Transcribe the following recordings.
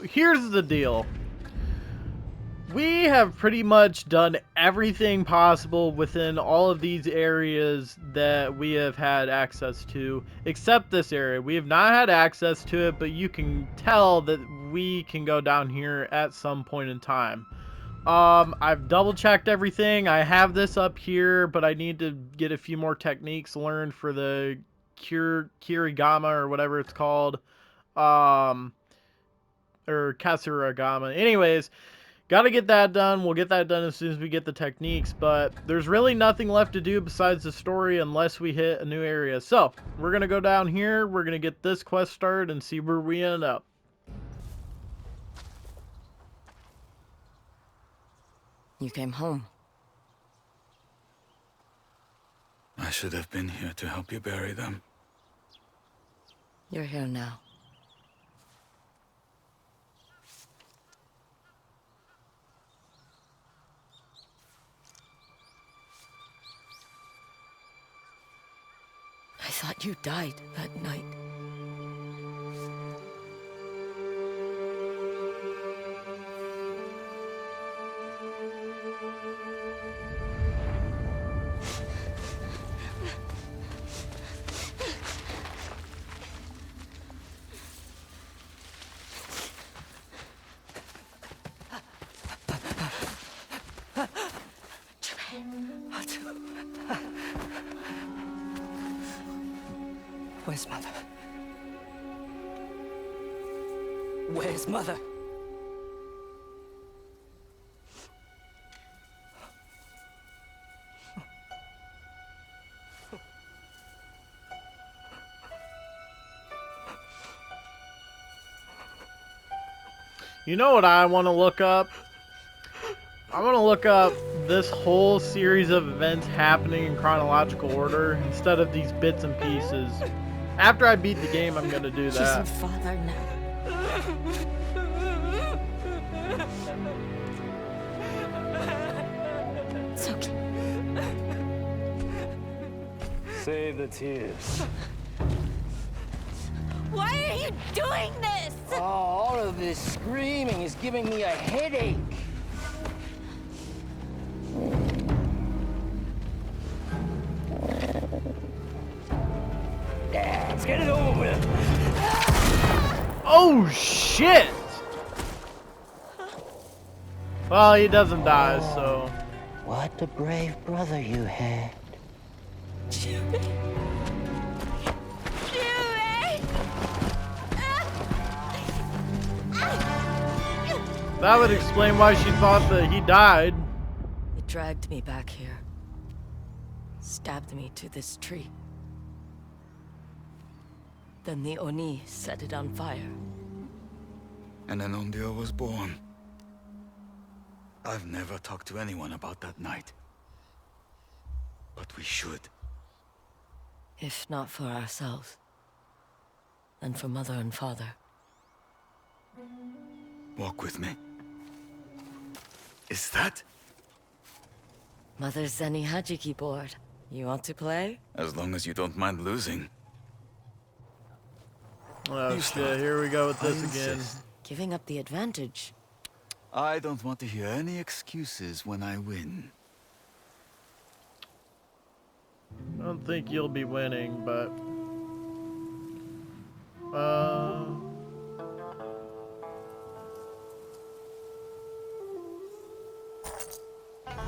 here's the deal. We have pretty much done everything possible within all of these areas that we have had access to, except this area. We have not had access to it, but you can tell that we can go down here at some point in time. I've double checked everything. I have this up here, but I need to get a few more techniques learned for the Kirigama or whatever it's called. Or Kasuragama. Anyways, got to get that done. We'll get that done as soon as we get the techniques, but there's really nothing left to do besides the story unless we hit a new area. So, we're going to go down here. We're going to get this quest started and see where we end up. You came home. I should have been here to help you bury them. You're here now. I thought you died that night. Where's Mother? Where's Mother? You know what I want to look up? I want to look up this whole series of events happening in chronological order instead of these bits and pieces. After I beat the game, I'm gonna do that. She's a father now. It's okay. Save the tears. Why are you doing this? Oh, all of this screaming is giving me a headache. Let's get it over with. Oh shit! Well, he doesn't die, so. What a brave brother you had. Jimmy. That would explain why she thought that he died. It dragged me back here. Stabbed me to this tree. Then the Oni set it on fire. And then Ondio was born. I've never talked to anyone about that night. But we should. If not for ourselves, then for Mother and Father. Walk with me. Is that? Mother's Zeni Hajiki board. You want to play? As long as you don't mind losing. Oh shit, here we go with this again. Giving up the advantage. I don't want to hear any excuses when I win. I don't think you'll be winning, but...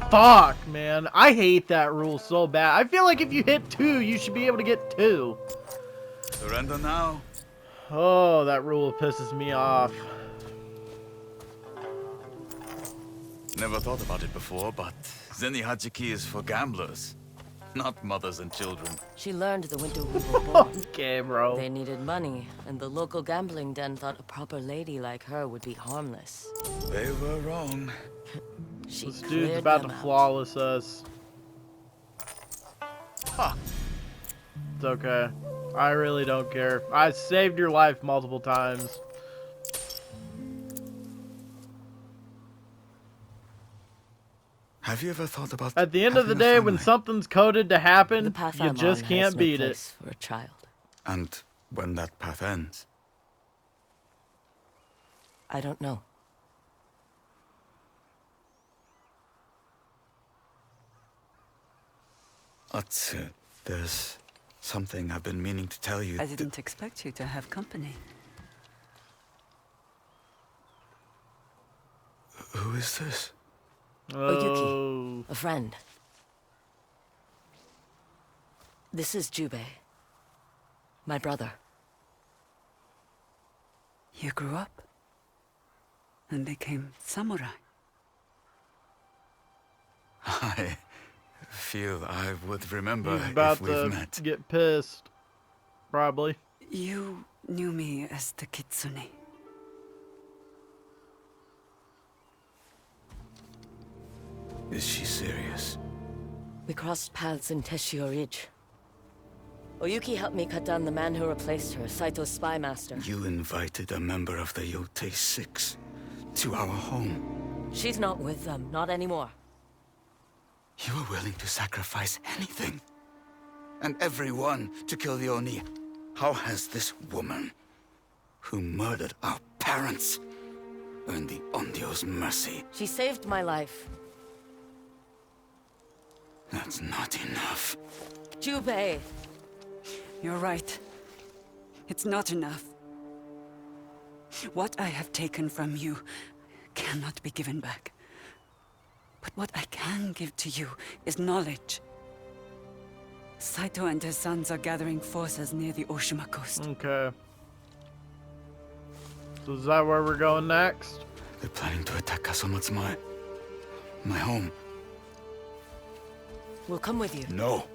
Fuck, man. I hate that rule so bad. I feel like if you hit 2, you should be able to get 2. Surrender now. Oh, that rule pisses me off. Never thought about it before, but Zeni Hajiki is for gamblers, not mothers and children. She learned the winter we were born. Okay, bro. They needed money, and the local gambling den thought a proper lady like her would be harmless. They were wrong. She This dude's cleared about them to out. flawless us. Huh. It's okay. I really don't care. I saved your life multiple times. Have you ever thought about At the end of the having a day, when family? something's coded to The happen, path you I'm just on can't has no beat it. place for a child. And when that path ends? I don't know. Atsu, there's something I've been meaning to tell you. I didn't expect you to have company. Who is this? Oyuki, a friend. This is Jubei, my brother. You grew up and became samurai. I feel I would remember He's about if we've to met. get pissed. Probably. You knew me as the Kitsune. Is she serious? We crossed paths in Teshio Ridge. Oyuki helped me cut down the man who replaced her, Saito's spy master. You invited a member of the Yotei 6 to our home. She's not with them, not anymore. You were willing to sacrifice anything and everyone to kill the Oni. How has this woman, who murdered our parents, earned the Ondio's mercy? She saved my life. That's not enough. Jubei! You're right. It's not enough. What I have taken from you cannot be given back. But what I can give to you is knowledge. Saito and his sons are gathering forces near the Oshima coast. Okay. So is that where we're going next? They're planning to attack Kasumatsumae. My home. We'll come with you. No.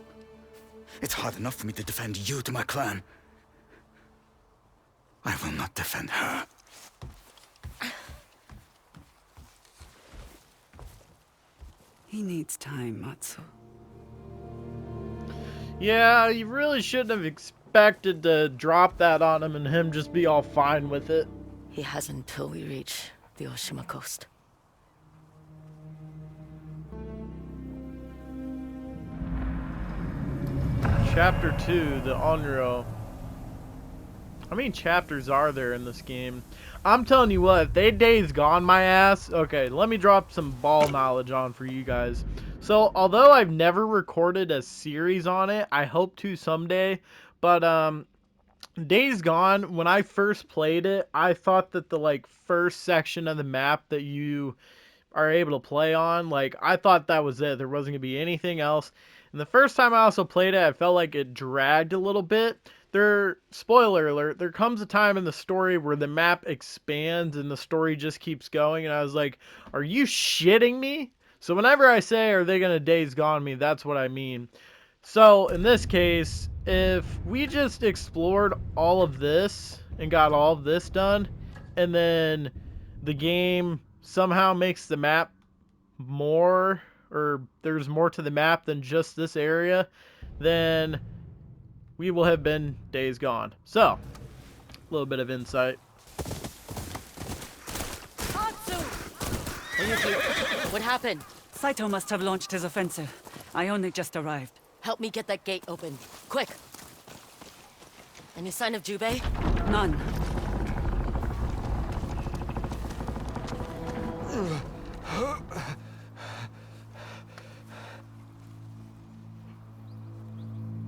It's hard enough for me to defend you to my clan. I will not defend her. He needs time, Matsu. Yeah, you really shouldn't have expected to drop that on him and him just be all fine with it. He has until we reach the Oshima coast. Chapter 2, the Onryo. How many chapters are there in this game? I'm telling you what, if they Days Gone my ass... Okay, let me drop some ball knowledge on for you guys. So, although I've never recorded a series on it, I hope to someday. But, Days Gone, when I first played it, I thought that the, like, first section of the map that you are able to play on, like, I thought that was it. There wasn't going to be anything else. And the first time I also played it, I felt like it dragged a little bit. Spoiler alert, there comes a time in the story where the map expands and the story just keeps going, and I was like, are you shitting me? So whenever I say, are they going to Days Gone me, that's what I mean. So in this case, if we just explored all of this and got all of this done, and then the game somehow makes the map more, or there's more to the map than just this area, then we will have been Days Gone. So, a little bit of insight. What happened? Saito must have launched his offensive. I only just arrived. Help me get that gate open. Quick! Any sign of Jubei? None.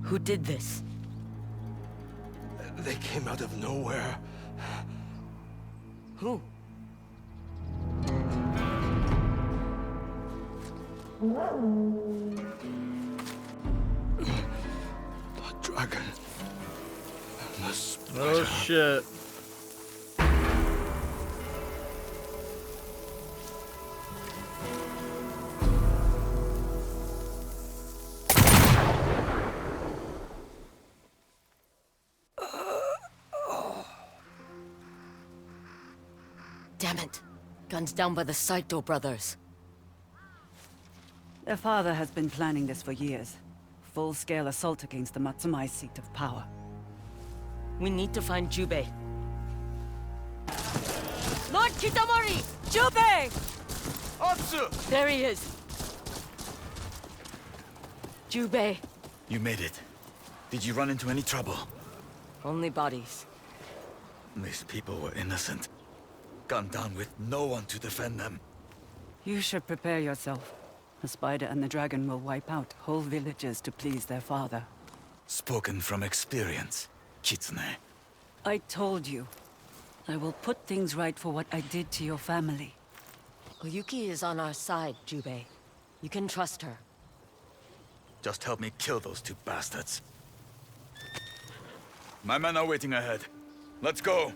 Who did this? They came out of nowhere. Who? The dragon. And the spider. Oh shit. Damn it. Guns down by the Saito brothers. Their father has been planning this for years. Full-scale assault against the Matsumae seat of power. We need to find Jubei. Lord Kitamori! Jubei! Atsu! There he is. Jubei. You made it. Did you run into any trouble? Only bodies. These people were innocent. gone down with no one to defend them. You should prepare yourself. The spider and the dragon will wipe out whole villages to please their father. Spoken from experience, Kitsune. I told you. I will put things right for what I did to your family. Oyuki is on our side, Jubei. You can trust her. Just help me kill those two bastards. My men are waiting ahead. Let's go!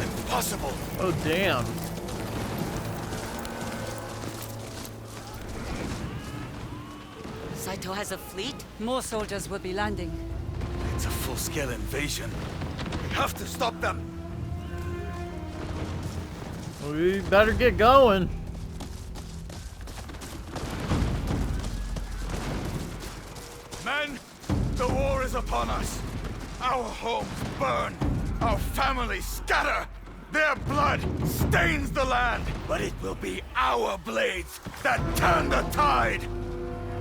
Impossible! Oh, damn. Saito has a fleet? More soldiers will be landing. It's a full-scale invasion. We have to stop them! We better get going. Men, the war is upon us. Our homes burn. Our families scatter. Their blood stains the land. But it will be our blades that turn the tide.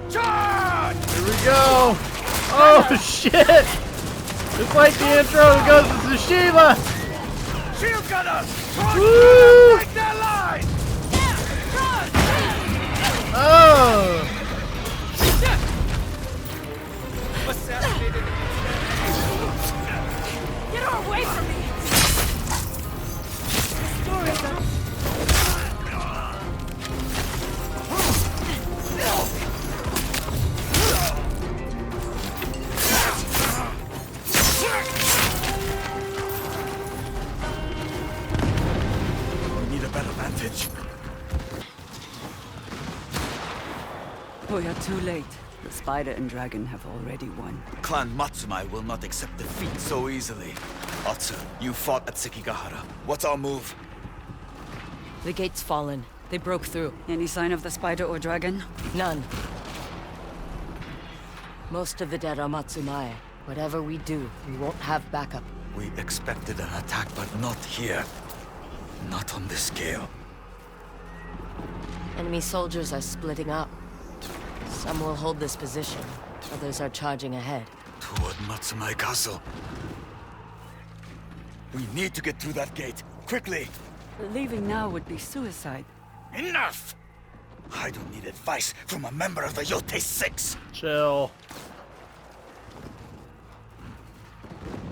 Charge! Here we go. Oh, shit. It's like the intro that goes to Tsushima. Shield gunners! Woo! Break their line! Oh. Get her away from me! We need a better vantage. We are too late. The spider and dragon have already won. Clan Matsumai will not accept defeat so easily. Atsu, you fought at Sekigahara. What's our move? The gate's fallen. They broke through. Any sign of the spider or dragon? None. Most of the dead are Matsumai. Whatever we do, we won't have backup. We expected an attack, but not here. Not on this scale. Enemy soldiers are splitting up. Some will hold this position. Others are charging ahead. Toward Matsumai Castle. We need to get through that gate. Quickly! Leaving now would be suicide. Enough! I don't need advice from a member of the Yotei 6! Chill.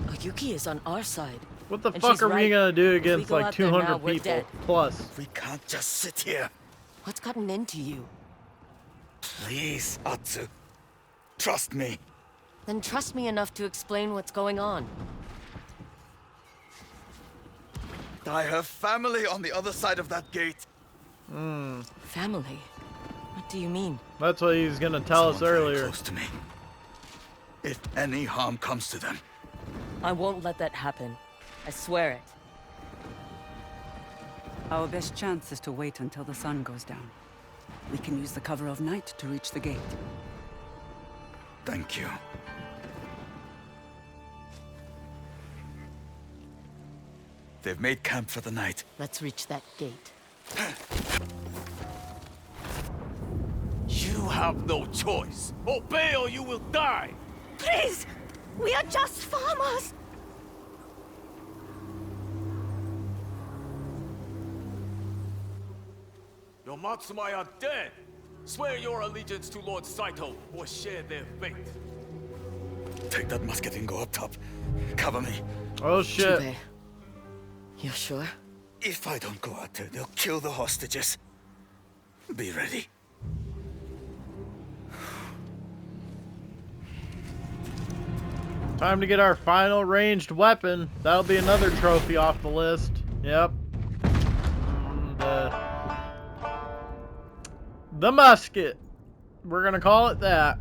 Oyuki is on our side. What the And fuck she's are we right. gonna do If we against go like out there now, 200 we're people dead. plus? We can't just sit here. What's gotten into you? Please, Atsu. Trust me. Then trust me enough to explain what's going on. I have family on the other side of that gate. Family? What do you mean? That's what he was gonna tell us Someone very earlier. close to me. If any harm comes to them, I won't let that happen. I swear it. Our best chance is to wait until the sun goes down. We can use the cover of night to reach the gate. thank you. They've made camp for the night. Let's reach that gate. You have no choice. Obey or you will die. Please! We are just farmers! Your Matsumai are dead. Swear your allegiance to Lord Saito or share their fate. Take that musket and go up top. Cover me. Oh shit. Jubei, you're sure? If I don't go out there, they'll kill the hostages. Be ready. Time to get our final ranged weapon. That'll be another trophy off the list. Yep. The musket. We're gonna call it that.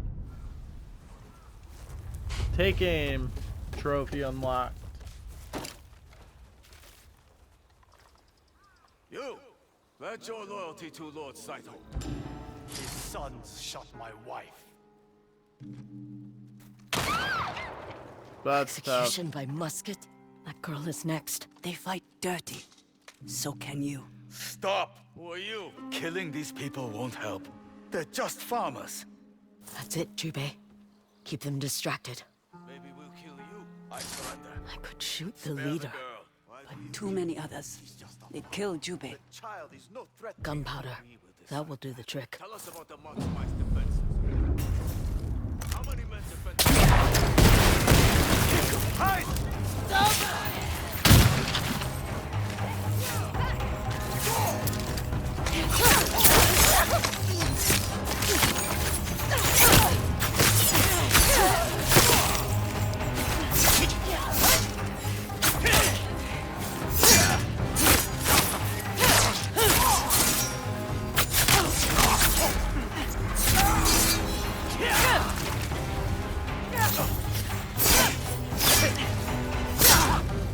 Take aim. Trophy unlocked. You, pledge your loyalty to Lord Saito. His sons shot my wife. That's tough. Execution by musket? That girl is next. They fight dirty. So can you. Stop! Who are you? Killing these people won't help. They're just farmers. That's it, Jubei. Keep them distracted. Maybe we'll kill you. I surrender. I could shoot the Spare the leader. girl. Why do you Too many others. They killed Jubei. child is no threat. Gunpowder. That will do the trick. Tell us about the Matsumai's defenses. How many men defend? Hide!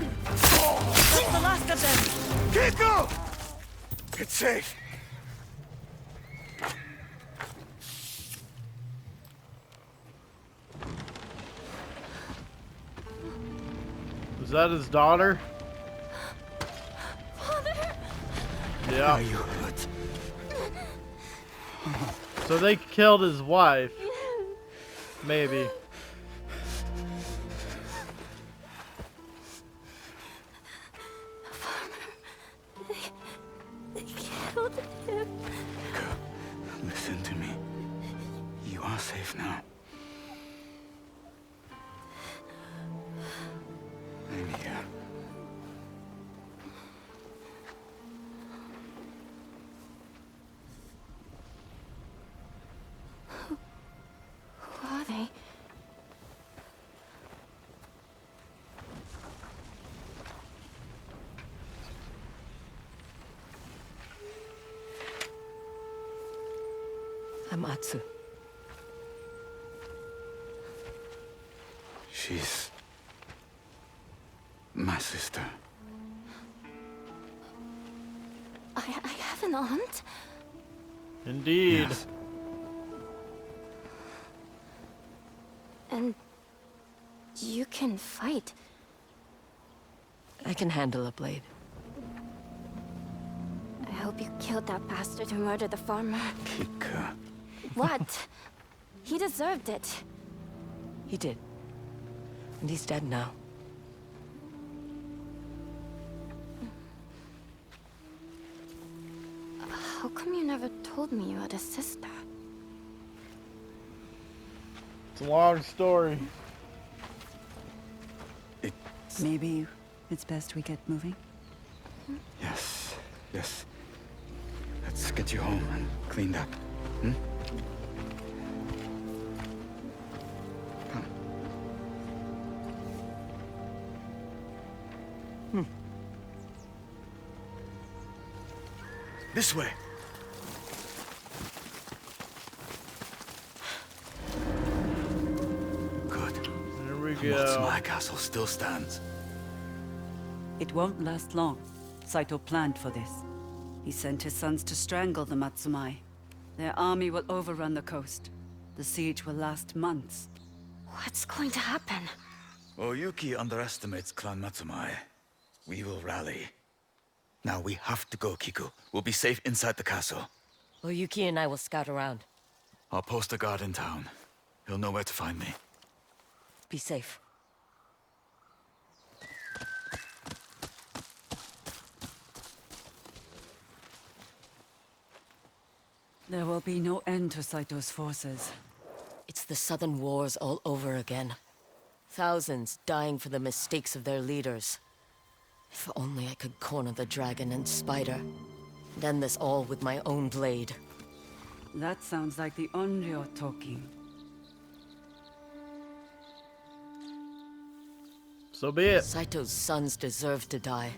That's the last of them! Kiko! It's safe. Is that his daughter? Father! Yeah. Are you hurt? So they killed his wife. Maybe. They killed him. Kiko, listen to me. You are safe now. I'm here. Who are they? I'm Atsu. She's my sister. I have an aunt? Indeed. Yes. And you can fight. I can handle a blade. I hope you killed that bastard who murdered the farmer. Kiko. What? He deserved it. He did. And he's dead now. How come you never told me you had a sister? It's a long story. Maybe it's best we get moving? Yes, yes. Let's get you home and cleaned up. Hmm? Come. This way. Good. There we The go. Matsumai castle still stands. It won't last long. Saito planned for this. He sent his sons to strangle the Matsumai. Their army will overrun the coast. The siege will last months. What's going to happen? Oyuki underestimates Clan Matsumai. We will rally. Now we have to go, Kiku. We'll be safe inside the castle. Oyuki and I will scout around. I'll post a guard in town. He'll know where to find me. Be safe. There will be no end to Saito's forces. It's the Southern Wars all over again. Thousands dying for the mistakes of their leaders. If only I could corner the dragon and spider. And end this all with my own blade. That sounds like the Onryo talking. So be it. Saito's sons deserve to die.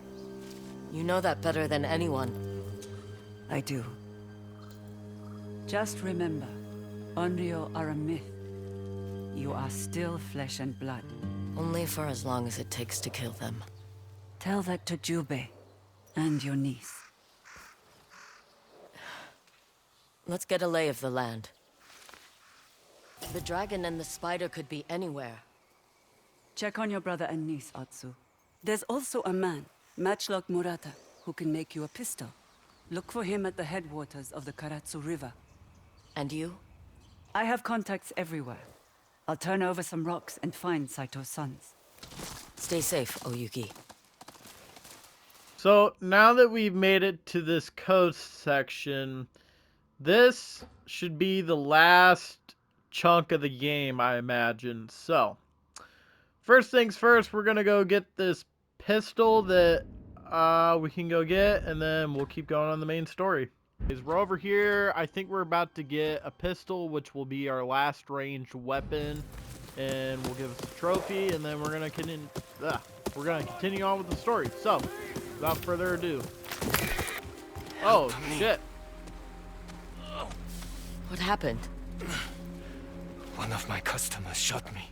You know that better than anyone. I do. Just remember, Onryo are a myth. You are still flesh and blood. Only for as long as it takes to kill them. Tell that to Jubei and your niece. Let's get a lay of the land. The dragon and the spider could be anywhere. Check on your brother and niece, Atsu. There's also a man, Matchlock Murata, who can make you a pistol. Look for him at the headwaters of the Karatsu River. And you? I have contacts everywhere. I'll turn over some rocks and find Saito's sons. Stay safe, Oyuki. So now that we've made it to this coast section, this should be the last chunk of the game, I imagine. So, first things first, we're going to go get this pistol that we can go get, and then we'll keep going on the main story. We're over here. I think we're about to get a pistol, which will be our last ranged weapon, and will give us a trophy, and then we're going to continue on with the story. So, without further ado. Oh, shit. What happened? One of my customers shot me.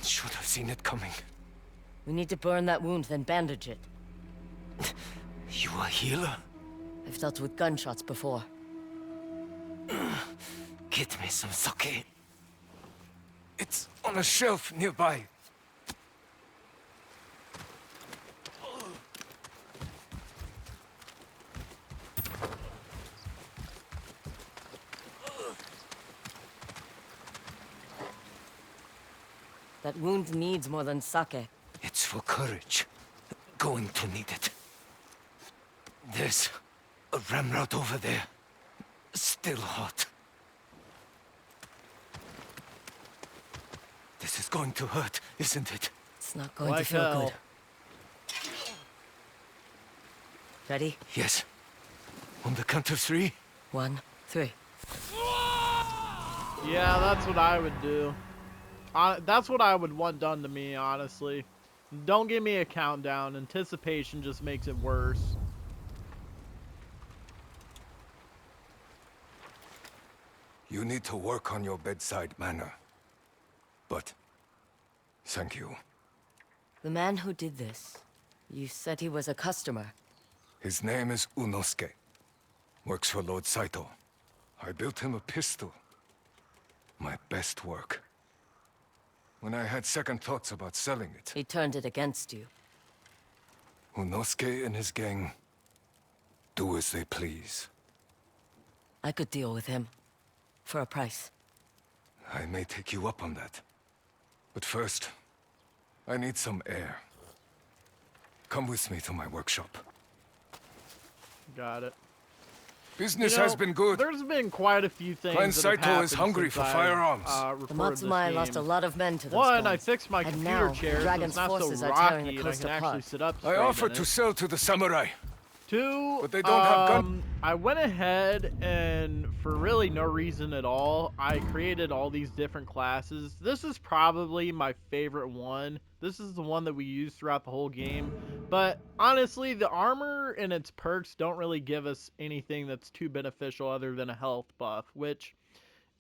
Should have seen it coming. We need to burn that wound, then bandage it. You a healer? I've dealt with gunshots before. Get me some sake. It's on a shelf nearby. That wound needs more than sake. It's for courage. Going to need it. There's a ramrod over there. Still hot. This is going to hurt, isn't it? It's not going to Like feel hell. good. Ready? Yes. On the count of 3. 1, 3. Yeah, that's what I would do. That's what I would want done to me, honestly. Don't give me a countdown. Anticipation just makes it worse. You need to work on your bedside manner. But, thank you. The man who did this, you said he was a customer. His name is Unosuke. Works for Lord Saito. I built him a pistol. My best work. When I had second thoughts about selling it, He turned it against you. Unosuke and his gang do as they please. I could deal with him. For a price. I may take you up on that. But first, I need some air. Come with me to my workshop. Got it. Business You know, has been good. There's been quite a few things. Clan that have Saito is happened hungry since for I've, firearms. The recorded this Matsumai game. lost a lot of men to those One, I guns. fixed my And computer now, chair, so Dragon's it's not so forces are tearing rocky, the and I coast can actually apart. sit up I straight offered in to it. sell to the samurai. 2, But they don't have gun- I went ahead and, for really no reason at all, I created all these different classes. This is probably my favorite one. This is the one that we use throughout the whole game. But honestly, the armor and its perks don't really give us anything that's too beneficial other than a health buff, which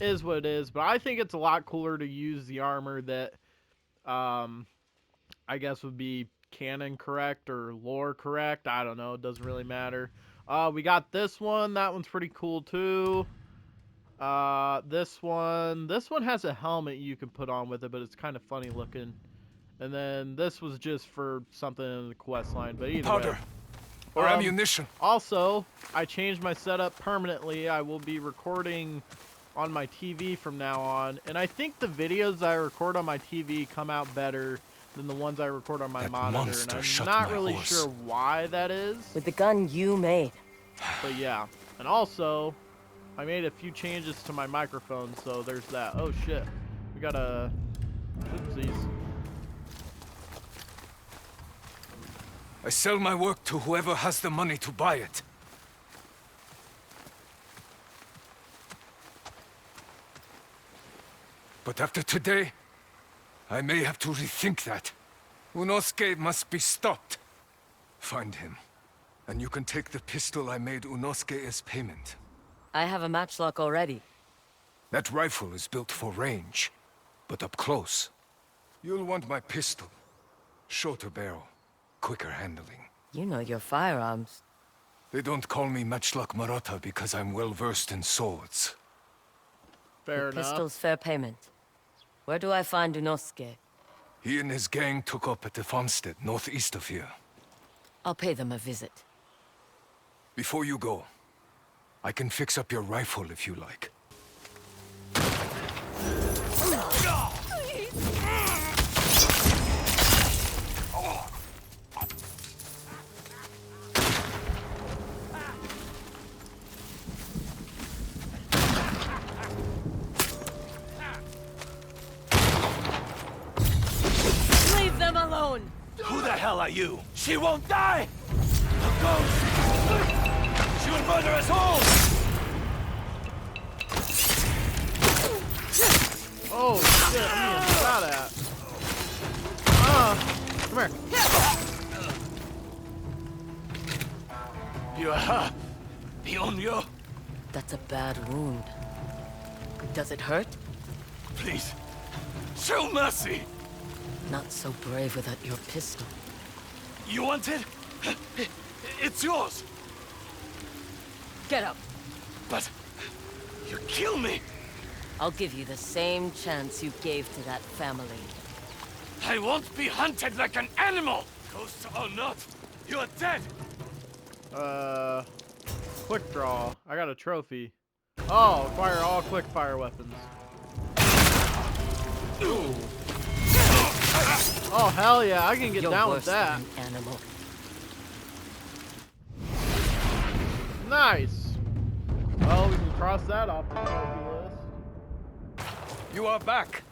is what it is. But I think it's a lot cooler to use the armor that, I guess would be canon correct or lore correct. I don't know. It doesn't really matter. We got this one. That one's pretty cool too. This one has a helmet you can put on with it, but it's kind of funny looking. And then this was just for something in the quest line, but either Powder. way. Or ammunition. Also, I changed my setup permanently. I will be recording on my TV from now on, and I think the videos I record on my TV come out better than the ones I record on my That monitor, monster and shot I'm not my really horse. sure why that is, With the gun you made. but yeah. And also, I made a few changes to my microphone, so there's that. Oh shit, we got a oopsies. I sell my work to whoever has the money to buy it. But after today, I may have to rethink that. Unosuke must be stopped. Find him, and you can take the pistol I made Unosuke as payment. I have a matchlock already. That rifle is built for range, but up close. You'll want my pistol. Shorter barrel, quicker handling. You know your firearms. They don't call me Matchlock Marotta because I'm well versed in swords. Fair enough. Pistol's fair payment. Where do I find Unosuke? He and his gang took up at the farmstead northeast of here. I'll pay them a visit. Before you go, I can fix up your rifle if you like. like you. She won't die! The ghost! She will murder us all! Oh shit, I'm getting shot at. Come here. You Pionyo? That's a bad wound. Does it hurt? Please, show mercy! Not so brave without your pistol. You want it? It's yours! Get up! But you kill me! I'll give you the same chance you gave to that family. I won't be hunted like an animal! Ghosts or not, you are dead! Quick draw. I got a trophy. Oh, fire all quick fire weapons. Ooh. Oh hell yeah, I can get You're down worse with that. than an animal. Nice. Well, we can cross that off the trophy list. You are back.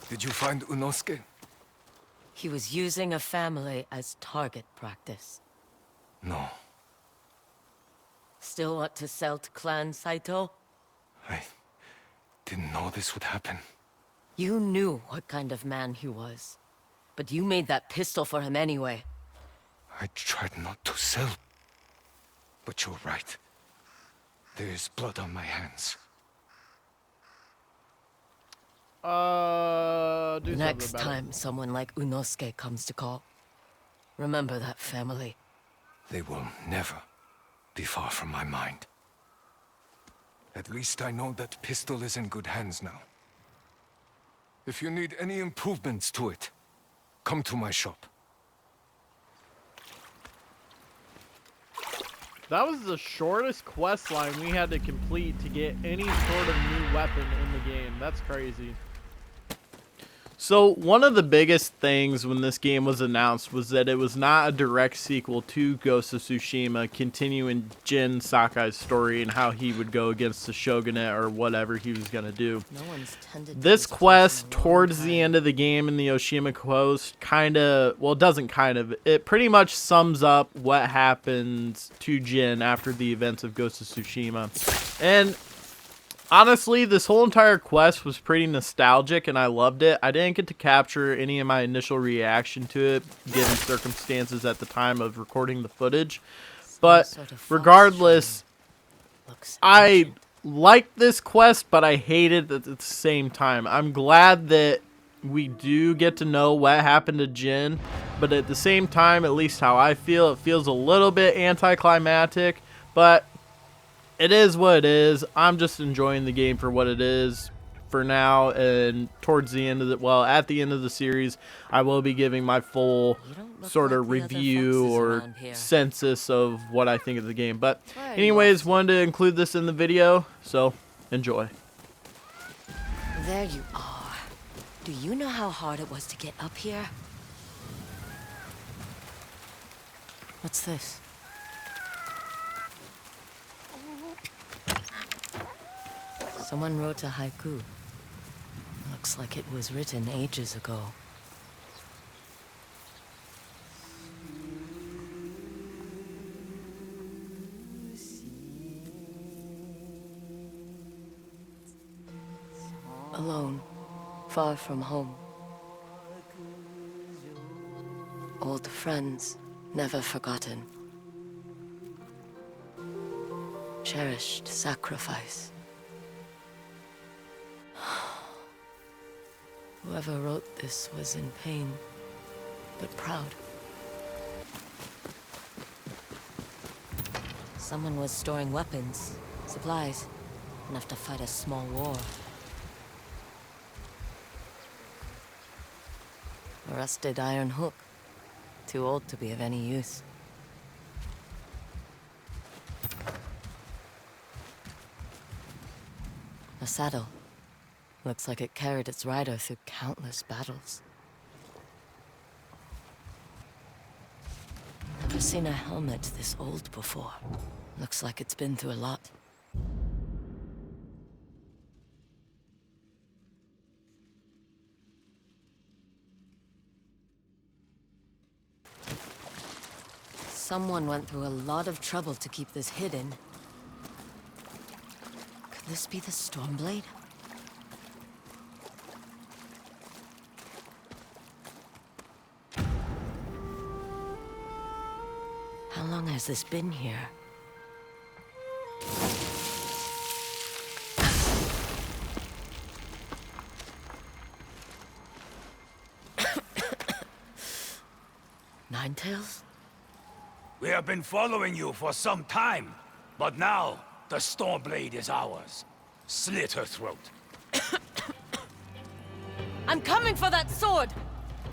Did you find Unosuke? He was using a family as target practice. No. Still want to sell to Clan Saito? I didn't know this would happen. You knew what kind of man he was. But you made that pistol for him anyway. I tried not to sell. But you're right. There is blood on my hands. Do Next something about time someone like Unosuke comes to call, remember that family. They will never be far from my mind. At least I know that pistol is in good hands now. If you need any improvements to it, come to my shop. That was the shortest quest line we had to complete to get any sort of new weapon in the game. That's crazy. So one of the biggest things when this game was announced was that it was not a direct sequel to Ghost of Tsushima, continuing Jin Sakai's story and how he would go against the shogunate or whatever he was going to do. No one's tended to This place quest in a long towards the time. end of the game in the Oshima Coast it doesn't it pretty much sums up what happens to Jin after the events of Ghost of Tsushima. And honestly, this whole entire quest was pretty nostalgic and I loved it. I didn't get to capture any of my initial reaction to it, given circumstances at the time of recording the footage. But sort of false regardless, Looks I ancient. like this quest, but I hate it at the same time. I'm glad that we do get to know what happened to Jin, but at the same time, at least how I feel, it feels a little bit anticlimactic, but it is what it is. I'm just enjoying the game for what it is for now, and towards the end of at the end of the series, I will be giving my full You don't look sort like of the other review foxes or around here. census of what I think of the game. But Why are you anyways, off? wanted to include this in the video, so enjoy. There you are. Do you know how hard it was to get up here? What's this? Someone wrote a haiku. Looks like it was written ages ago. Alone, far from home. Old friends, never forgotten. Cherished sacrifice. Whoever wrote this was in pain, but proud. Someone was storing weapons, supplies, enough to fight a small war. A rusted iron hook, too old to be of any use. A saddle. Looks like it carried its rider through countless battles. Never seen a helmet this old before. Looks like it's been through a lot. Someone went through a lot of trouble to keep this hidden. Could this be the Stormblade? How long has this been here? Ninetales? We have been following you for some time, but now the Stormblade is ours. Slit her throat. I'm coming for that sword!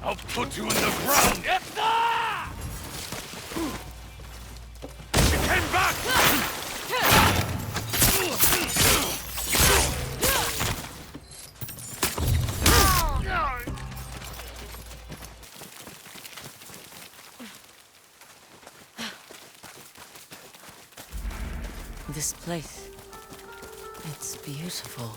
I'll put you in the ground! She came back! This place, it's beautiful.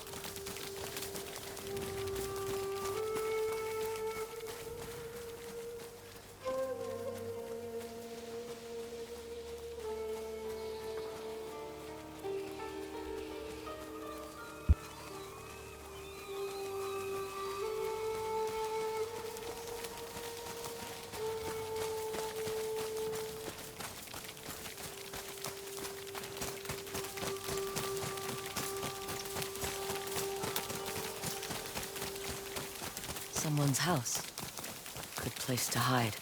Someone's house. Good place to hide.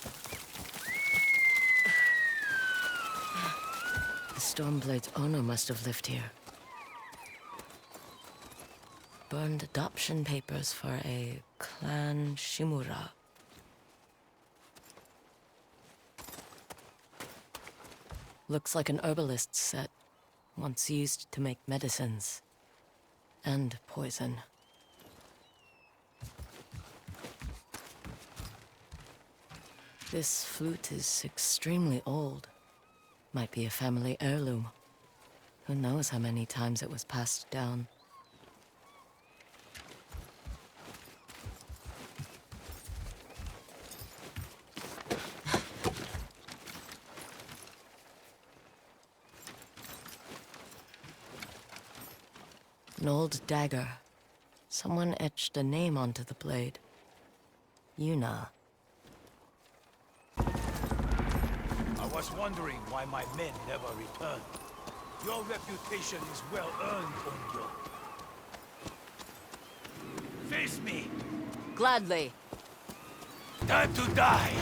The Stormblade's owner must have lived here. Burned adoption papers for a clan Shimura. Looks like an herbalist's set, once used to make medicines. And poison. This flute is extremely old. Might be a family heirloom. Who knows how many times it was passed down. An old dagger. Someone etched a name onto the blade. Yuna. I was wondering why my men never returned. Your reputation is well earned, Ongyo. Face me! Gladly. Time to die!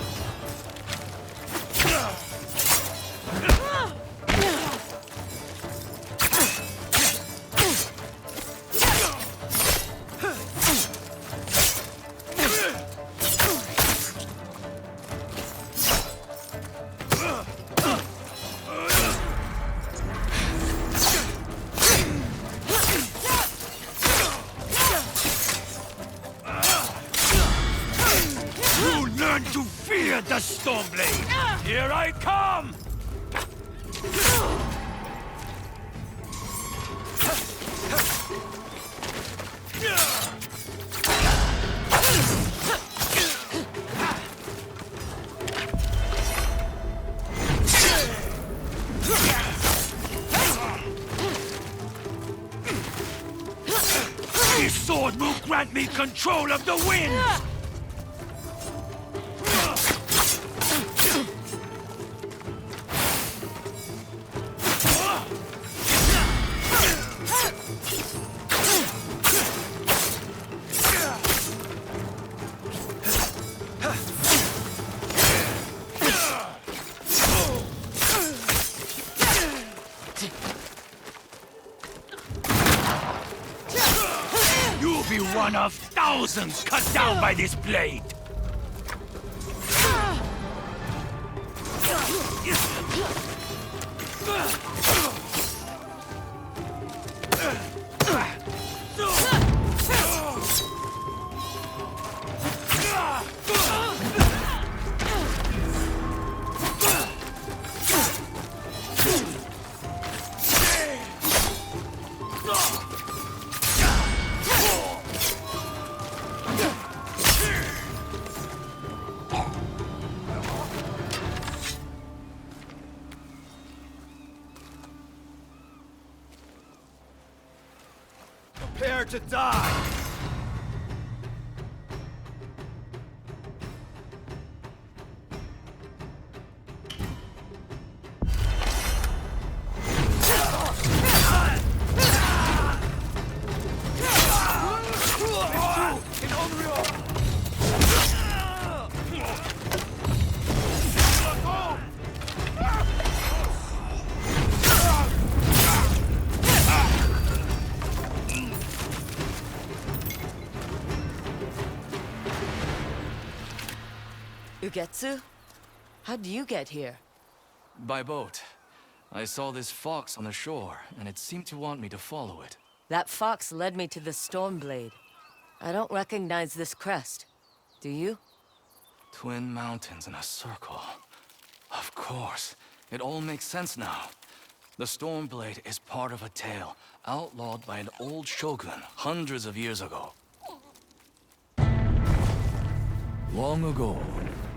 To fear the Stormblade! Here I come! This sword will grant me control of the wind! You'll be one of thousands cut down by this blade! Prepare to die! Ugetsu? How'd you get here? By boat. I saw this fox on the shore, and it seemed to want me to follow it. That fox led me to the Stormblade. I don't recognize this crest. Do you? Twin mountains in a circle. Of course. It all makes sense now. The Stormblade is part of a tale outlawed by an old shogun hundreds of years ago. Long ago,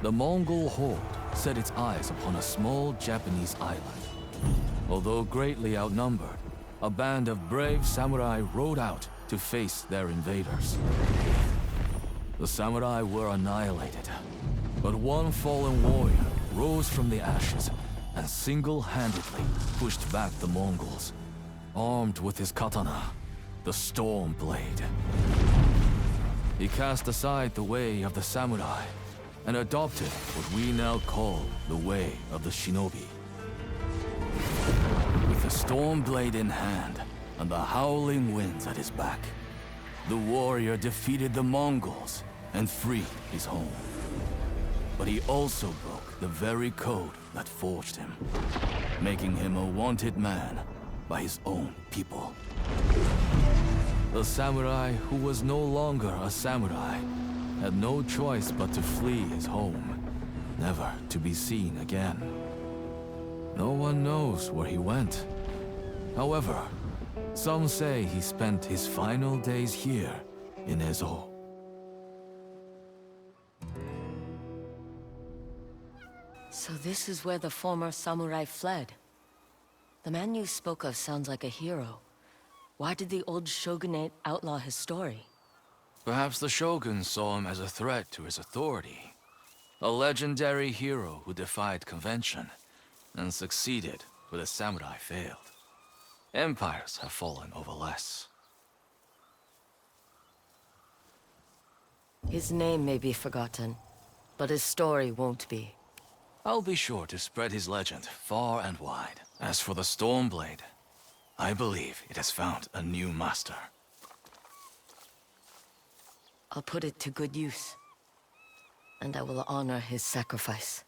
the Mongol horde set its eyes upon a small Japanese island. Although greatly outnumbered, a band of brave samurai rode out to face their invaders. The samurai were annihilated, but one fallen warrior rose from the ashes and single-handedly pushed back the Mongols, armed with his katana, the Stormblade. He cast aside the way of the samurai and adopted what we now call the way of the shinobi. With the Stormblade in hand and the howling winds at his back, the warrior defeated the Mongols and freed his home. But he also broke the very code that forged him, making him a wanted man by his own people. The samurai who was no longer a samurai had no choice but to flee his home, never to be seen again. No one knows where he went. However, some say he spent his final days here in Ezo. So this is where the former samurai fled. The man you spoke of sounds like a hero. Why did the old shogunate outlaw his story? Perhaps the shogun saw him as a threat to his authority. A legendary hero who defied convention and succeeded where the samurai failed. Empires have fallen over less. His name may be forgotten, but his story won't be. I'll be sure to spread his legend far and wide. As for the Stormblade, I believe it has found a new master. I'll put it to good use, and I will honor his sacrifice.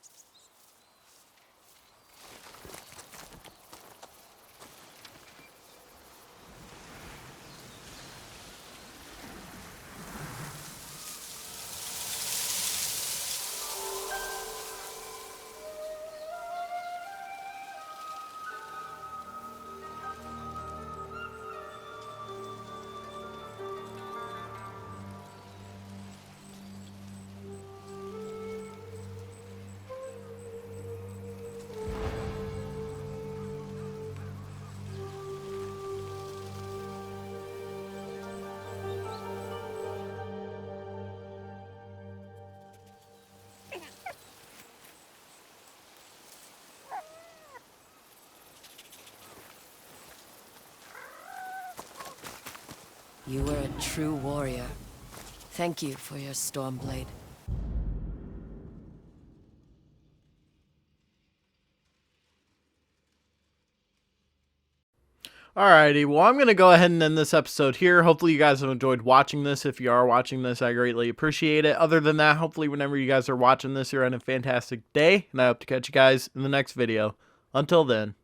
You were a true warrior. Thank you for your Stormblade. Alrighty, well, I'm going to go ahead and end this episode here. Hopefully you guys have enjoyed watching this. If you are watching this, I greatly appreciate it. Other than that, hopefully whenever you guys are watching this, you're having a fantastic day, and I hope to catch you guys in the next video. Until then.